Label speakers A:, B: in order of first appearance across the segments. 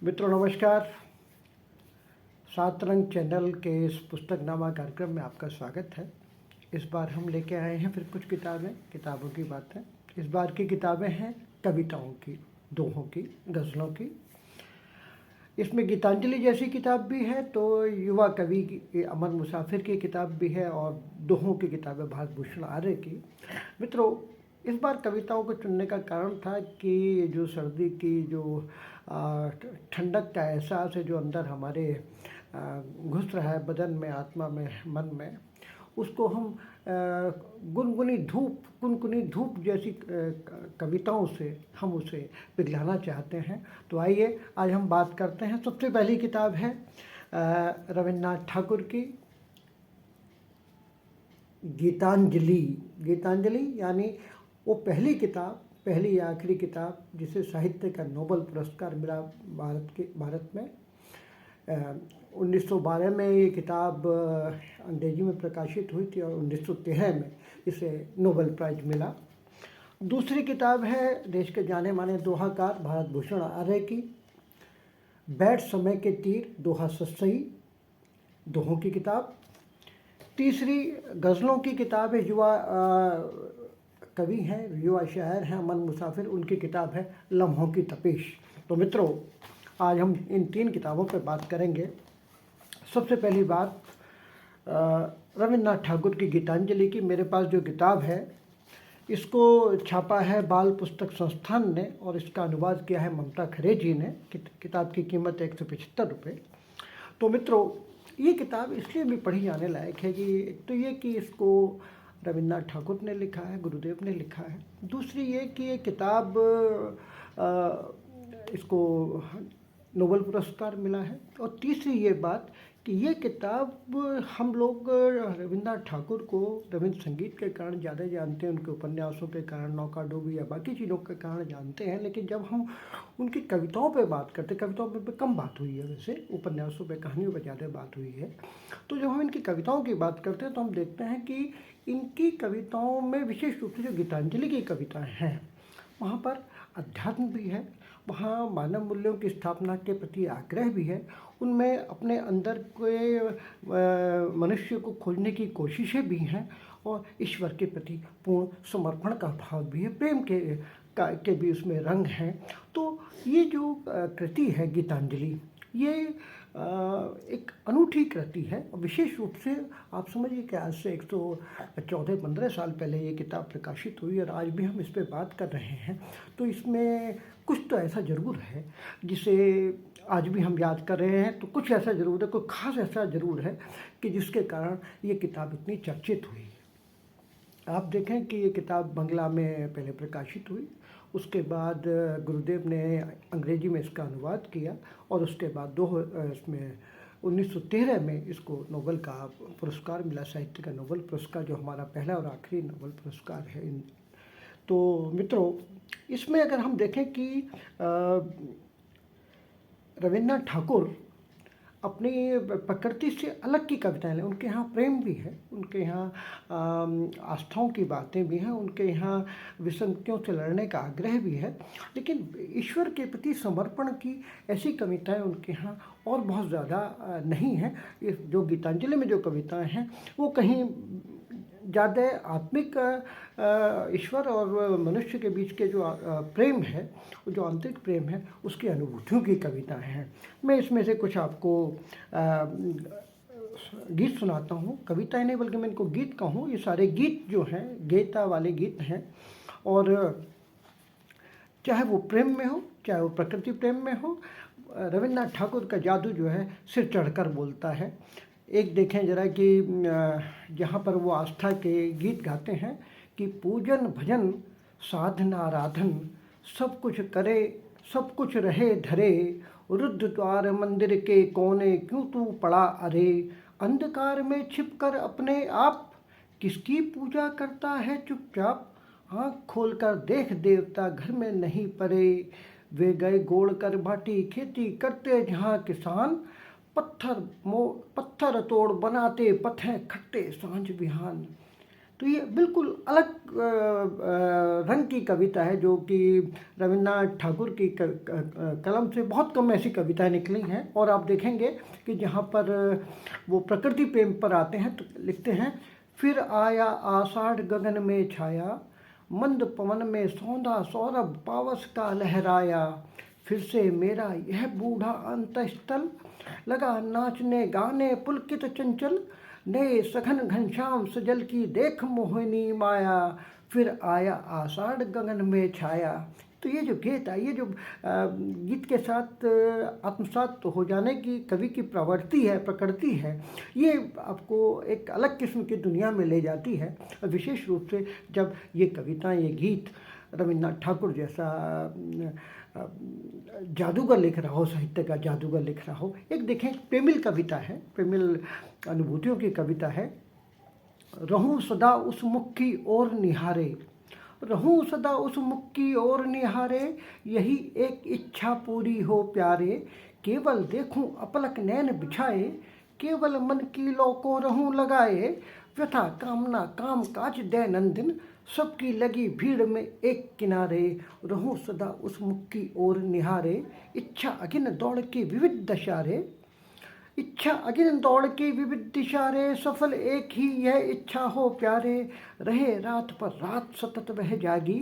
A: मित्रों नमस्कार। सात रंग चैनल के इस पुस्तकनामा कार्यक्रम में आपका स्वागत है। इस बार हम लेके आए हैं फिर कुछ किताबों की बात है। इस बार की किताबें हैं कविताओं की, दोहों की, गज़लों की। इसमें गीतांजलि जैसी किताब भी है, तो युवा कवि की अमर मुसाफिर की किताब भी है, और दोहों की किताब है भारत भूषण आर्य की। मित्रों, इस बार कविताओं को चुनने का कारण था कि जो सर्दी की जो ठंडक का एहसास है जो अंदर हमारे घुस रहा है, बदन में, आत्मा में, मन में, उसको हम कुनकुनी धूप जैसी कविताओं से हम उसे पिघलाना चाहते हैं। तो आइए आज हम बात करते हैं। सबसे पहली किताब है रविन्द्रनाथ ठाकुर की गीतांजलि, यानी वो पहली आखिरी किताब जिसे साहित्य का नोबेल पुरस्कार मिला भारत में। 1912 में ये किताब अंग्रेजी में प्रकाशित हुई थी और 1913 में इसे नोबेल प्राइज मिला। दूसरी किताब है देश के जाने माने दोहाकार भारत भूषण आर्य की बैठ समय के तीर दोहा सही, दोहों की किताब। तीसरी गज़लों की किताब है, युवा कवि हैं, युवा शायर हैं अमन मुसाफिर, उनकी किताब है लम्हों की तपिश। तो मित्रों, आज हम इन तीन किताबों पर बात करेंगे। सबसे पहली बात रविन्द्रनाथ ठाकुर की गीतांजलि की। मेरे पास जो किताब है इसको छापा है बाल पुस्तक संस्थान ने और इसका अनुवाद किया है ममता खरे जी ने। किताब की कीमत है 175 रुपये। तो मित्रों, ये किताब इसलिए भी पढ़ी जाने लायक है कि एक तो ये कि इसको रविन्द्रनाथ ठाकुर ने लिखा है, गुरुदेव ने लिखा है। दूसरी ये कि ये किताब इसको नोबेल पुरस्कार मिला है। और तीसरी ये बात कि ये किताब हम लोग रविन्द्रनाथ ठाकुर को रविन्द्र संगीत के कारण ज़्यादा जानते हैं, उनके उपन्यासों के कारण, नौकाडूबी या बाकी चीज़ों के कारण जानते हैं। लेकिन जब हम उनकी कविताओं पे बात करते, कविताओं पे कम बात हुई है, वैसे उपन्यासों पे, कहानियों पे ज़्यादा बात हुई है। तो जब हम इनकी कविताओं की बात करते हैं तो हम देखते हैं कि इनकी कविताओं में विशेष रूप से जो गीतांजलि की कविताएँ हैं वहाँ पर अध्यात्म भी है, वहाँ मानव मूल्यों की स्थापना के प्रति आग्रह भी है, उनमें अपने अंदर के मनुष्य को खोजने की कोशिशें भी हैं और ईश्वर के प्रति पूर्ण समर्पण का भाव भी है, प्रेम के भी उसमें रंग हैं। तो ये जो कृति है गीतांजलि, ये एक अनूठी कृति है। विशेष रूप से आप समझिए कि आज से 114-15 साल पहले ये किताब प्रकाशित हुई और आज भी हम इस पर बात कर रहे हैं। तो इसमें कुछ तो ऐसा ज़रूर है जिसे आज भी हम याद कर रहे हैं। तो कुछ ऐसा ज़रूर है, कोई ख़ास ऐसा ज़रूर है कि जिसके कारण ये किताब इतनी चर्चित हुई। आप देखें कि ये किताब बंगला में पहले प्रकाशित हुई, उसके बाद गुरुदेव ने अंग्रेजी में इसका अनुवाद किया और उसके बाद इसमें 1913 में इसको नोबेल का पुरस्कार मिला, साहित्य का नोबेल पुरस्कार, जो हमारा पहला और आखिरी नोबेल पुरस्कार है। तो मित्रों, इसमें अगर हम देखें कि रविन्द्रनाथ ठाकुर अपनी प्रकृति से अलग की कविताएं हैं। उनके यहाँ प्रेम भी है, उनके यहाँ आस्थाओं की बातें भी हैं, उनके यहाँ विसंगतियों से लड़ने का आग्रह भी है, लेकिन ईश्वर के प्रति समर्पण की ऐसी कविताएं उनके यहाँ और बहुत ज़्यादा नहीं हैं। जो गीतांजलि में जो कविताएं हैं वो कहीं ज़्यादा आत्मिक ईश्वर और मनुष्य के बीच के जो प्रेम है, जो आंतरिक प्रेम है, उसकी अनुभूतियों की कविताएं हैं। मैं इसमें से कुछ आपको गीत सुनाता हूँ। कविताएं नहीं बल्कि मैं इनको गीत कहूँ। ये सारे गीत जो हैं गीता वाले गीत हैं, और चाहे वो प्रेम में हो, चाहे वो प्रकृति प्रेम में हो, रविन्द्रनाथ ठाकुर का जादू जो है सिर चढ़कर बोलता है। एक देखें जरा कि जहाँ पर वो आस्था के गीत गाते हैं कि पूजन भजन साधना आराधन सब कुछ करे, सब कुछ रहे धरे, रुद्र द्वार मंदिर के कोने क्यों तू पड़ा अरे, अंधकार में छिपकर अपने आप किसकी पूजा करता है चुपचाप, आँख खोलकर देख देवता घर में नहीं परे, वे गए गोड़ कर भाटी खेती करते जहाँ किसान, पत्थर तोड़ बनाते पथें खट्टे सांझ बिहान। तो ये बिल्कुल अलग रंग की कविता है, जो कि रविन्द्रनाथ ठाकुर की कलम से बहुत कम ऐसी कविताएं निकली हैं। और आप देखेंगे कि जहाँ पर वो प्रकृति प्रेम पर आते हैं तो लिखते हैं, फिर आया आषाढ़ गगन में छाया, मंद पवन में सौंधा सौरभ पावस का लहराया, फिर से मेरा यह बूढ़ा अंतस्थल, लगा नाचने गाने पुलकित चंचल, नए सघन घनश्याम सजल की देख मोहिनी माया, फिर आया आषाढ़ गगन में छाया। तो ये जो गीत है, ये जो गीत के साथ आत्मसात हो जाने की कवि की प्रकृति है, ये आपको एक अलग किस्म की दुनिया में ले जाती है। विशेष रूप से जब ये कविताएं, ये गीत रविन्द्रनाथ ठाकुर जैसा जादूगर लिख रहा हो, साहित्य का जादूगर लिख रहा हो। एक देखें, प्रेमिल कविता है, प्रेमिल अनुभूतियों की कविता है। रहूं सदा उस मुख की ओर निहारे, रहूं सदा उस मुख की ओर निहारे, यही एक इच्छा पूरी हो प्यारे, केवल देखूं अपलक नैन बिछाए, केवल मन की लौ को रहूं लगाए, व्यथा कामना काम काज दैनंदिन, सबकी लगी भीड़ में एक किनारे, रहूं सदा उस मुख की ओर निहारे, इच्छा अगिन दौड़ के विविध दशारे, इच्छा अगिन दौड़ के विविध दिशारे, सफल एक ही यह इच्छा हो प्यारे, रहे रात पर रात सतत वह जागी,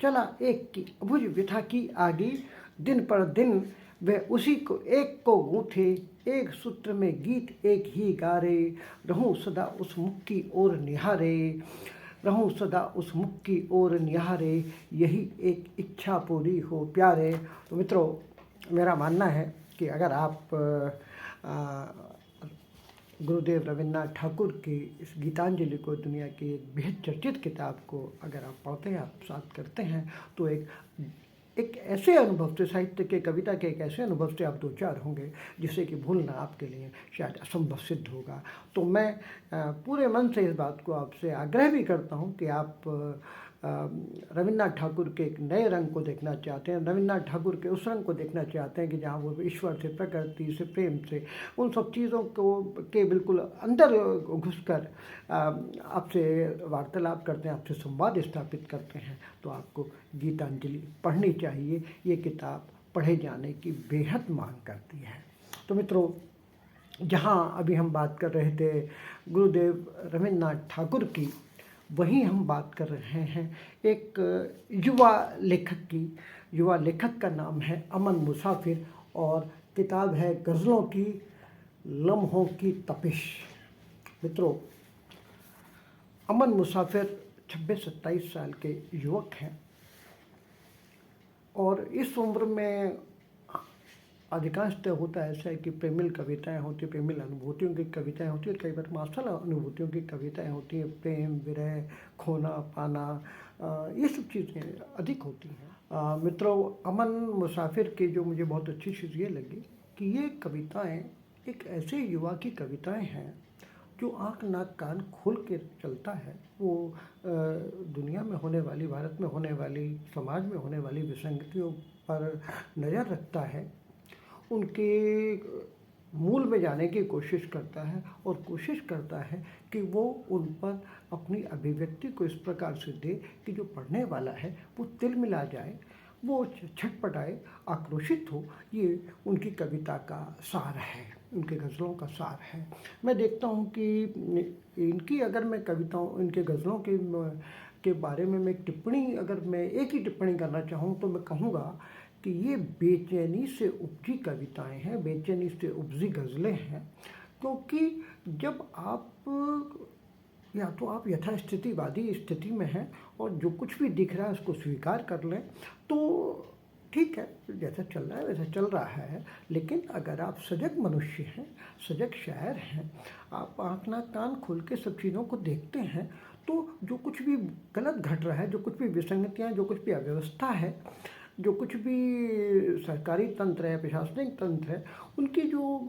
A: चला एक की अभुज व्यथा की आगी, दिन पर दिन वह उसी को एक को गूंथे, एक सूत्र में गीत एक ही गारे, रहूं सदा उस मुख की ओर निहारे, रहूं सदा उस मुख की ओर निहारे, यही एक इच्छा पूरी हो प्यारे। तो मित्रों, मेरा मानना है कि अगर आप गुरुदेव रविन्द्रनाथ ठाकुर की इस गीतांजलि को, दुनिया की एक बेहद चर्चित किताब को अगर आप पढ़ते हैं, आप साथ करते हैं, तो एक ऐसे अनुभव से, साहित्य के, कविता के एक ऐसे अनुभव से आप दो चार होंगे जिसे कि भूलना आपके लिए शायद असंभव सिद्ध होगा। तो मैं पूरे मन से इस बात को आपसे आग्रह भी करता हूं कि आप रविन्द्रनाथ ठाकुर के एक नए रंग को देखना चाहते हैं, रविन्द्रनाथ ठाकुर के उस रंग को देखना चाहते हैं कि जहाँ वो ईश्वर से, प्रकृति से, प्रेम से, उन सब चीज़ों को के बिल्कुल अंदर घुसकर आपसे वार्तालाप करते हैं, आपसे संवाद स्थापित करते हैं, तो आपको गीतांजलि पढ़नी चाहिए। ये किताब पढ़े जाने की बेहद मांग करती है। तो मित्रों, जहाँ अभी हम बात कर रहे थे गुरुदेव रविन्द्रनाथ ठाकुर की, वहीं हम बात कर रहे हैं एक युवा लेखक की। युवा लेखक का नाम है अमन मुसाफिर और किताब है गज़लों की लम्हों की तपिश। मित्रों, अमन मुसाफिर 26-27 साल के युवक हैं और इस उम्र में अधिकांशतः होता ऐसा है कि प्रेमिल कविताएं होती, प्रेमिल अनुभूतियों की कविताएं होती हैं, कई बार मार्शल अनुभूतियों की कविताएं होती हैं, प्रेम, विरह, खोना पाना, ये सब चीज़ें अधिक होती हैं। मित्रों, अमन मुसाफिर की जो मुझे बहुत अच्छी चीज़ ये लगी कि ये कविताएं एक ऐसे युवा की कविताएं हैं जो आँख नाक कान खोल के चलता है। वो दुनिया में होने वाली, भारत में होने वाली, समाज में होने वाली विसंगतियों पर नज़र रखता है, उनके मूल में जाने की कोशिश करता है और कोशिश करता है कि वो उन पर अपनी अभिव्यक्ति को इस प्रकार से दे कि जो पढ़ने वाला है वो तिलमिला जाए, वो छटपटाए, आक्रोशित हो। ये उनकी कविता का सार है, उनके गज़लों का सार है। मैं देखता हूँ कि इनकी, अगर मैं कविताओं, इनके गज़लों के बारे में मैं टिप्पणी, अगर मैं एक ही टिप्पणी करना चाहूँ तो मैं कहूँगा कि ये बेचैनी से उपजी कविताएं हैं, बेचैनी से उपजी गज़लें हैं। क्योंकि जब आप, या तो आप यथास्थितिवादी स्थिति में हैं और जो कुछ भी दिख रहा है उसको स्वीकार कर लें तो ठीक है, जैसा चल रहा है वैसा चल रहा है। लेकिन अगर आप सजग मनुष्य हैं, सजग शायर हैं, आप आँख नाक कान खोल के सब चीज़ों को देखते हैं, तो जो कुछ भी गलत घट रहा है, जो कुछ भी विसंगतियाँ, जो कुछ भी अव्यवस्था है, जो कुछ भी सरकारी तंत्र है, प्रशासनिक तंत्र है, उनकी जो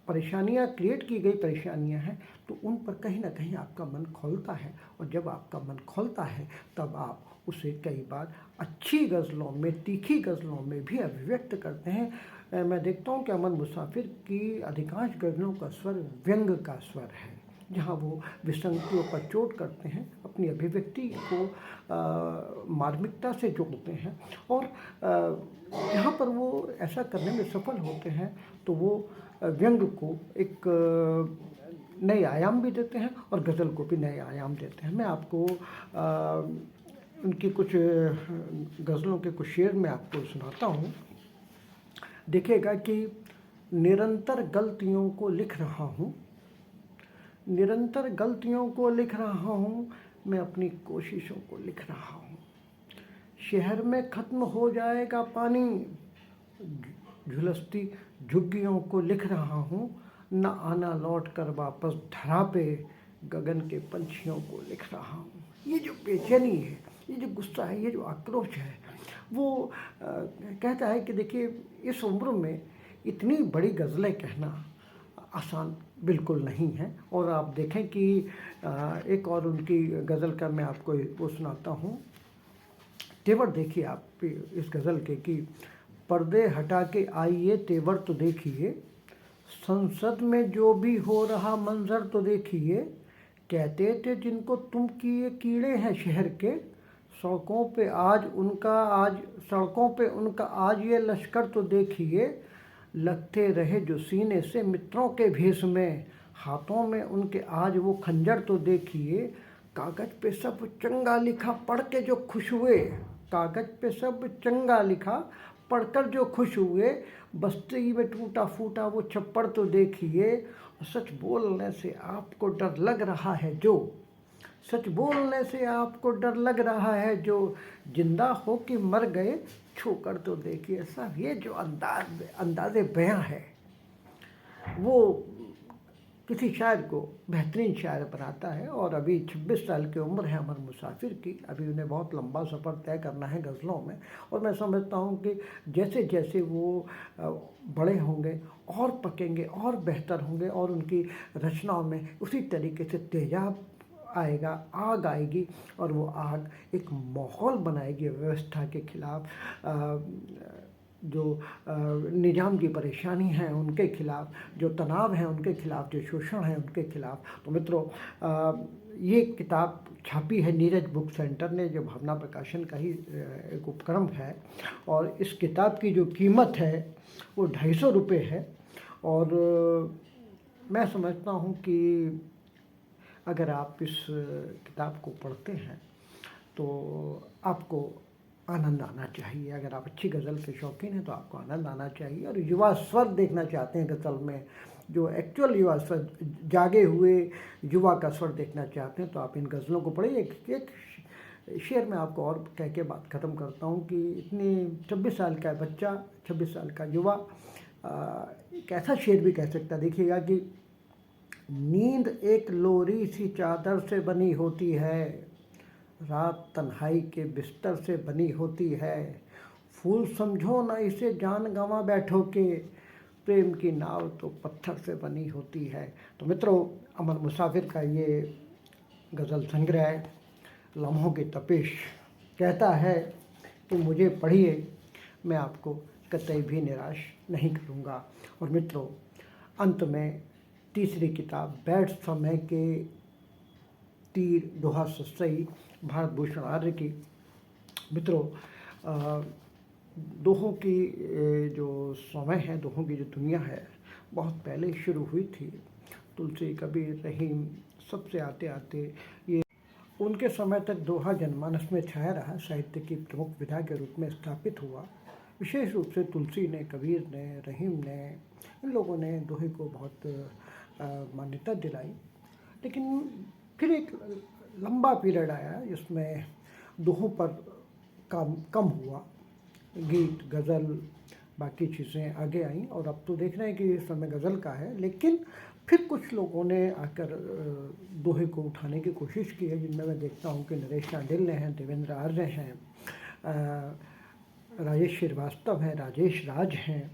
A: परेशानियाँ, क्रिएट की गई परेशानियाँ हैं, तो उन पर कहीं ना कहीं आपका मन खोलता है। और जब आपका मन खोलता है तब आप उसे कई बार अच्छी गज़लों में, तीखी गज़लों में भी अभिव्यक्त करते हैं। मैं देखता हूँ कि अमन मुसाफिर की अधिकांश गज़लों का स्वर व्यंग का स्वर है, जहाँ वो विसंगतियों पर चोट करते हैं, अपनी अभिव्यक्ति को मार्मिकता से जोड़ते हैं, और जहाँ पर वो ऐसा करने में सफल होते हैं तो वो व्यंग को एक नए आयाम भी देते हैं और गज़ल को भी नए आयाम देते हैं। मैं आपको उनकी कुछ गज़लों के कुछ शेर मैं आपको सुनाता हूँ। देखिएगा कि निरंतर गलतियों को लिख रहा हूँ, निरंतर गलतियों को लिख रहा हूँ, मैं अपनी कोशिशों को लिख रहा हूँ। शहर में ख़त्म हो जाएगा पानी, झुलसती झुग्गियों को लिख रहा हूँ, न आना लौट कर वापस धरा पे, गगन के पंछियों को लिख रहा हूँ। ये जो बेचैनी है, ये जो गुस्सा है, ये जो आक्रोश है, वो कहता है कि देखिए इस उम्र में इतनी बड़ी गज़लें कहना आसान बिल्कुल नहीं है। और आप देखें कि एक और उनकी गज़ल का मैं आपको वो सुनाता हूँ। तेवर देखिए आप इस गज़ल के कि पर्दे हटा के आइए तेवर तो देखिए, संसद में जो भी हो रहा मंजर तो देखिए, कहते थे जिनको तुम किए कीड़े हैं शहर के, सड़कों पे उनका आज ये लश्कर तो देखिए, लगते रहे जो सीने से मित्रों के भेष में, हाथों में उनके आज वो खंजर तो देखिए, कागज़ पे सब चंगा लिखा पढ़ के जो खुश हुए, कागज़ पे सब चंगा लिखा पढ़कर जो खुश हुए, बस्ती में टूटा फूटा वो छप्पर तो देखिए, सच बोलने से आपको डर लग रहा है जो, सच बोलने से आपको डर लग रहा है जो, जिंदा हो कि मर गए छू कर तो देखिए। साहब ये जो अंदाज़े बयां है वो किसी शायर को बेहतरीन शायर बनाता है। और अभी 26 साल की उम्र है अमर मुसाफिर की, अभी उन्हें बहुत लंबा सफ़र तय करना है गज़लों में, और मैं समझता हूँ कि जैसे जैसे वो बड़े होंगे और पकेंगे और बेहतर होंगे, और उनकी रचनाओं में उसी तरीके से तेजाब आएगा, आग आएगी, और वो आग एक माहौल बनाएगी व्यवस्था के खिलाफ, जो निज़ाम की परेशानी है उनके खिलाफ, जो तनाव है उनके खिलाफ, जो शोषण है उनके खिलाफ। तो मित्रों, ये किताब छापी है नीरज बुक सेंटर ने, जो भावना प्रकाशन का ही एक उपक्रम है, और इस किताब की जो कीमत है वो 250 रुपये है। और मैं समझता हूँ कि अगर आप इस किताब को पढ़ते हैं तो आपको आनंद आना चाहिए। अगर आप अच्छी गज़ल के शौकीन हैं तो आपको आनंद आना चाहिए, और युवा स्वर देखना चाहते हैं गज़ल में, जो एक्चुअल युवा स्वर, जागे हुए युवा का स्वर देखना चाहते हैं, तो आप इन गज़लों को पढ़िए। एक शेर में आपको और कह के बात ख़त्म करता हूँ कि इतनी 26 साल का बच्चा, 26 साल का युवा एक ऐसा शेर भी कह सकता है। देखिएगा कि नींद एक लोरी सी चादर से बनी होती है, रात तन्हाई के बिस्तर से बनी होती है, फूल समझो ना इसे जान गंवा बैठो के, प्रेम की नाव तो पत्थर से बनी होती है। तो मित्रों, अमर मुसाफिर का ये गज़ल संग्रह लम्हों की तपिश कहता है कि मुझे पढ़िए, मैं आपको कतई भी निराश नहीं करूँगा। और मित्रों, अंत में तीसरी किताब बैठ समय के तीर दोहा सस्सई, भारत भूषण आर्य की। मित्रों, दोहों की जो समय है, दोहों की जो दुनिया है, बहुत पहले शुरू हुई थी। तुलसी, कबीर, रहीम, सबसे आते आते ये उनके समय तक दोहा जनमानस में छाया रहा, साहित्य की प्रमुख विधा के रूप में स्थापित हुआ। विशेष रूप से तुलसी ने, कबीर ने, रहीम ने, इन लोगों ने दोहे को बहुत मान्यता दिलाई। लेकिन फिर एक लंबा पीरियड आया जिसमें दोहों पर काम कम हुआ, गीत, गज़ल, बाकी चीज़ें आगे आईं, और अब तो देख रहे हैं कि इस समय गज़ल का है। लेकिन फिर कुछ लोगों ने आकर दोहे को उठाने की कोशिश की है, जिनमें मैं देखता हूँ कि नरेश चांडिल हैं, देवेंद्र आर्य हैं, राजेश श्रीवास्तव हैं, राजेश राज हैं।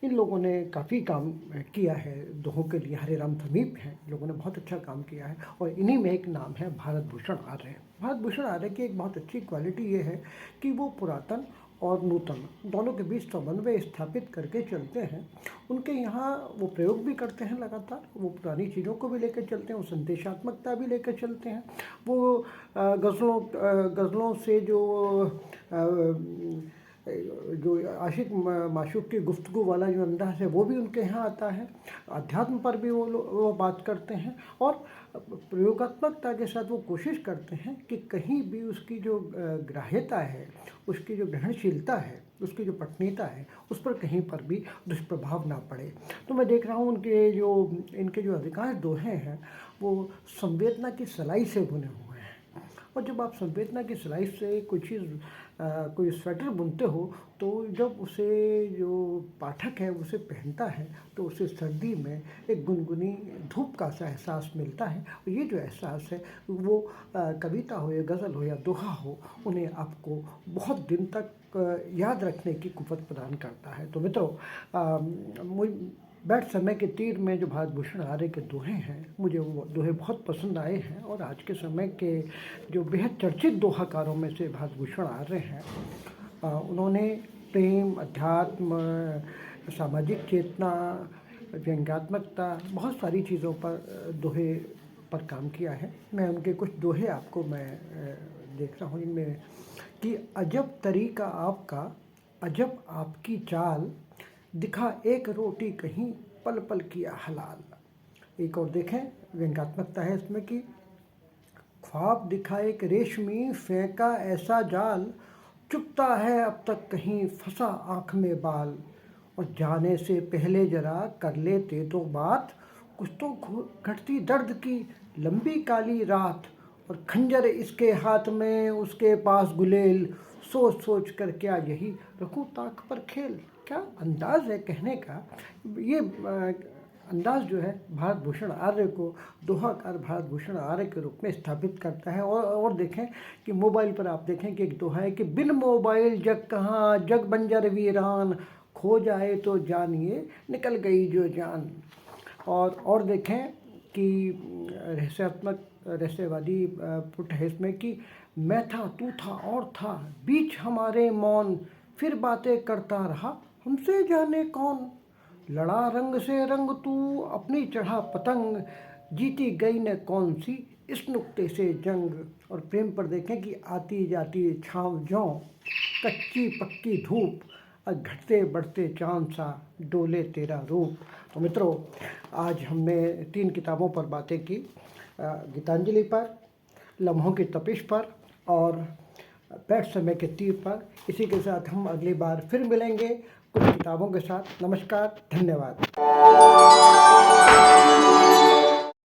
A: इन लोगों ने काफ़ी काम किया है दोहों के लिए। हरे राम समीप हैं, लोगों ने बहुत अच्छा काम किया है, और इन्हीं में एक नाम है भारत भूषण आर्य। भारत भूषण आर्य की एक बहुत अच्छी क्वालिटी ये है कि वो पुरातन और नूतन दोनों के बीच समन्वय स्थापित करके चलते हैं। उनके यहाँ वो प्रयोग भी करते हैं लगातार, वो पुरानी चीज़ों को भी लेकर चलते हैं, वो संदेशात्मकता भी लेकर चलते हैं। वो गज़लों से जो आशिक माशूक की गुफ्तगू वाला जो अंदाज़ है वो भी उनके यहाँ आता है। अध्यात्म पर भी वो बात करते हैं और प्रयोगात्मकता के साथ वो कोशिश करते हैं कि कहीं भी उसकी जो ग्राह्यता है, उसकी जो ग्रहणशीलता है, उसकी जो पठनीयता है, उस पर कहीं पर भी दुष्प्रभाव ना पड़े। तो मैं देख रहा हूँ इनके जो अधिकांश दोहे हैं वो संवेदना की सलाई से बुने हुए हैं। और जब आप संवेदना की सिलाई से कोई स्वेटर बुनते हो तो जब उसे जो पाठक है उसे पहनता है तो उसे सर्दी में एक गुनगुनी धूप का सा एहसास मिलता है। और ये जो एहसास है वो कविता हो या गज़ल हो या दोहा हो, उन्हें आपको बहुत दिन तक याद रखने की कुव्वत प्रदान करता है। तो मित्रों, बैठ समय के तीर में जो भारत भूषण आर्य के दोहे हैं, मुझे वो दोहे बहुत पसंद आए हैं। और आज के समय के जो बेहद चर्चित दोहाकारों में से भारत भूषण आर्य हैं, उन्होंने प्रेम, अध्यात्म, सामाजिक चेतना, व्यंग्यात्मकता, बहुत सारी चीज़ों पर दोहे पर काम किया है। मैं उनके कुछ दोहे आपको मैं देख रहा हूँ इनमें कि अजब तरीका आपका, अजब आपकी चाल, दिखा एक रोटी कहीं पल पल किया हलाल। एक और देखें, व्यंग्यात्मकता है इसमें कि ख्वाब दिखा एक रेशमी, फेंका ऐसा जाल, चुपता है अब तक कहीं फंसा आँख में बाल। और जाने से पहले जरा कर लेते तो बात, कुछ तो घटती दर्द की लंबी काली रात। और खंजर इसके हाथ में उसके पास गुलेल, सोच सोच कर क्या यही रखूं ताक पर खेल। क्या अंदाज़ है कहने का। ये अंदाज़ जो है भारत भूषण आर्य को दोहाकार भारत भूषण आर्य के रूप में स्थापित करता है। और देखें कि मोबाइल पर आप देखें कि एक दोहा है कि बिन मोबाइल जग कहाँ, जग बंजर वीरान, खो जाए तो जानिए निकल गई जो जान। और देखें कि रहस्यवादी पुट है इसमें कि मैं था तू था और था बीच हमारे मौन, फिर बातें करता रहा हमसे जाने कौन। लड़ा रंग से रंग तू अपनी चढ़ा पतंग, जीती गई न कौन सी इस नुक्ते से जंग। और प्रेम पर देखें कि आती जाती छाँव ज्यों, कच्ची पक्की धूप, घटते बढ़ते चांद सा डोले तेरा रूप। तो मित्रों, आज हमने 3 किताबों पर बातें की, गीतांजलि पर, लम्हों की तपिश पर और बैठ समय के तीर पर। इसी के साथ हम अगली बार फिर मिलेंगे कुछ किताबों के साथ। नमस्कार, धन्यवाद।